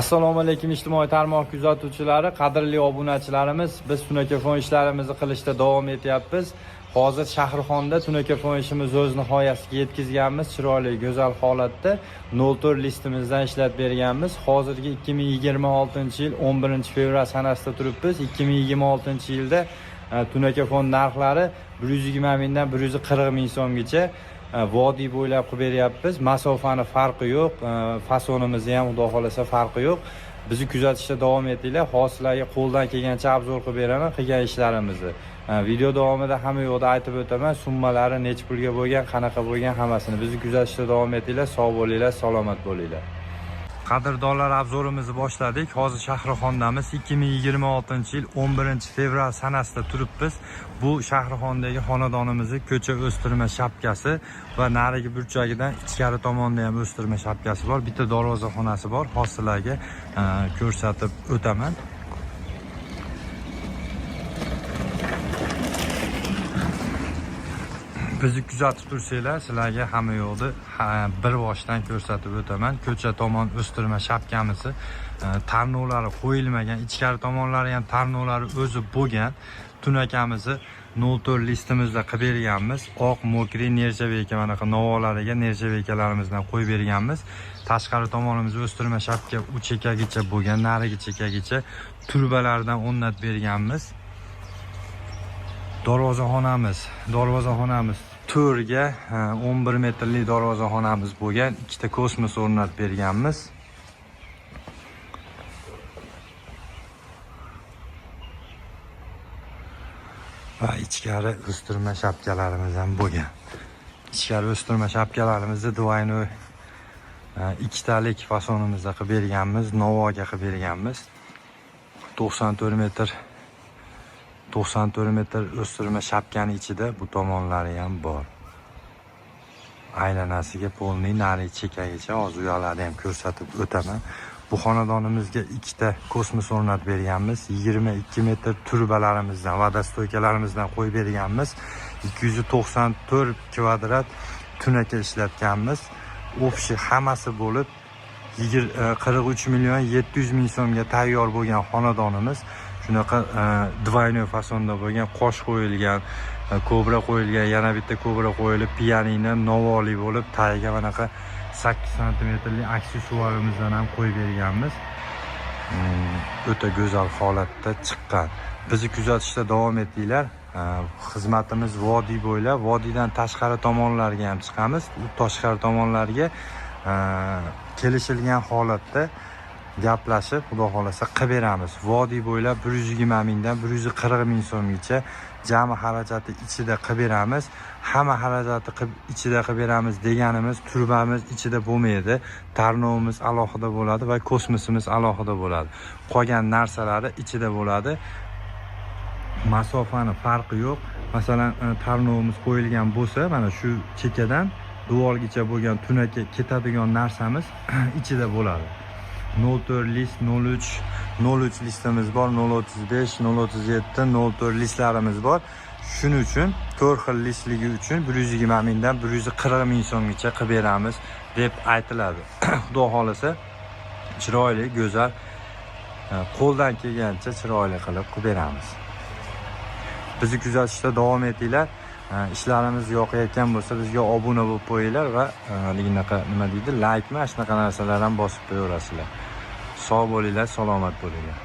Assalomu alaykum ijtimoiy tarmoq kuzatuvchilari, qadrli obunachilarimiz. Biz tunakafon ishlarimizni qilishda davom etyapmiz. Hozir Shahrixonda tunakafon ishimiz o'z nihoyasiga yetkazganmiz. Chiroyli, go'zal holatda 04 listimizdan ishlab berganmiz. Hozirgi 2026-yil 11-fevral sanasida turibmiz. 2026-yilda tunakafon narxlari 120 mingdan 140 ming so'mgacha vodiy bo'ylab qilib beryapmiz. Masofani farqi yo'q, fasonimizni ham xudo xolasa farqi yo'q. Bizni kuzatishda davom etinglar. Hozirlarga qo'ldan kelgancha obzor qilib beraman qilgan ishlarimizni. Video davomida hamma yo'qda aytib o'taman, summalari necha pulga bo'lgan, qanaqa bo'lgan hammasini. Bizni kuzatishda davom etinglar. Sog' bo'linglar, salomat bo'linglar. Qadrdonlar, obzorimizni boshladik. Hozir Shahrixondamiz. 2026-yil 11-fevral sanasida turibmiz. Bu Shahrixondagi xonadonimizning ko'cha o'stirma shapkasi va narigi burchagidan ichkari tomonda ham o'stirma shapkasi bor. Bitta darvozaxonasi bor. Hozirlarga ko'rsatib o'taman. Bizni kuzatib tursanglar, sizlarga hamma yo'qni bir boshdan ko'rsatib o'taman. Ko'cha tomon o'stirma shapkamizni tarnovlari qo'yilmagan, ichkari tomonlari ham tarnovlari o'zi bo'lgan tunakamizni 04 listimizda qilib berganmiz. Oq, mokri, nerjaveka manaqa novolariga nerjavekalarimizdan qo'yib berganmiz. Tashqari tomonimiz o'stirma shapka u chekkagicha bo'lgan, narigi chekkagicha turbalardan o'rnatib berganmiz. Darvozaxonamiz to'rga 11 metrli darvozaxonamiz bo'lgan, ikkita kosmos o'rnatib berganmiz. Va ichkari o'stirma shapkalarimiz ham bo'lgan. Ichkari o'stirma shapkalarimizni двойной ikkitalik fasonimizda qilib berganmiz, novoga qilib berganmiz. 94 metr o'stirma shapkani ichida bu tomonlari ham bor. Aylanasiga polni nari chekkagicha hozir u yoqlarni ham ko'rsatib o'taman. Bu xonadonimizga ikkita kosmos o'rnatib berganmiz. 22 metr turbalarimizdan, vodostoykalarimizdan qo'yib berganmiz. 294 kvadrat tunaka ishlatganmiz. Общий hammasi bo'lib 43 million 700 ming so'mga tayyor bo'lgan xonadonimiz. Shunaqa двойной fasonda bo'lgan, qosh qo'yilgan, kobra qo'yilgan, yana bitta kobra qo'yilib, pianino novoli bo'lib, tagiga manaqa 8 santimetrli aksessuarimizdan ham qo'yib berganmiz. O'ta go'zal holatda chiqqan. Bizni kuzatishda davom etinglar. Xizmatimiz vodiy bo'ylab, vodiydan tashqari tomonlarga ham chiqamiz. U tashqari tomonlarga kelishilgan holatda gaplashib, xudo xolasa qilib beramiz. Vodiy bo'ylab 120 mingdan 140 ming so'mgacha jami xarajati ichida qilib beramiz. Hamma xarajati ichida qilib beramiz deganimiz, turbamiz ichida bo'lmaydi. Tarnovimiz alohida bo'ladi va kosmosimiz alohida bo'ladi. Qolgan narsalari ichida bo'ladi. Masofani farqi yo'q. Masalan, tarnovimiz qo'yilgan bo'lsa, mana shu chekkadan duvolgacha bo'lgan tunaka ketadigan narsamiz ichida bo'ladi. 04 list, 03 listimiz bor, 035, 037, 04 listlarimiz bor. Shuning uchun 4 xil listligi uchun 120 mingdan 140 ming so'mgacha qilib beramiz deb aytiladi. Xudo xolasa chiroyli, go'zal, qo'ldan kelgancha chiroyli qilib beramiz. Bizni kuzatishda davom etinglar. Ishlarimiz yoqayotgan bo'lsa bizga obuna bo'lib qo'yinglar va nima deydi, like ma shunaqa narsalar ham bosib qo'yaverasizlar. Sog' bo'linglar, salomat bo'linglar.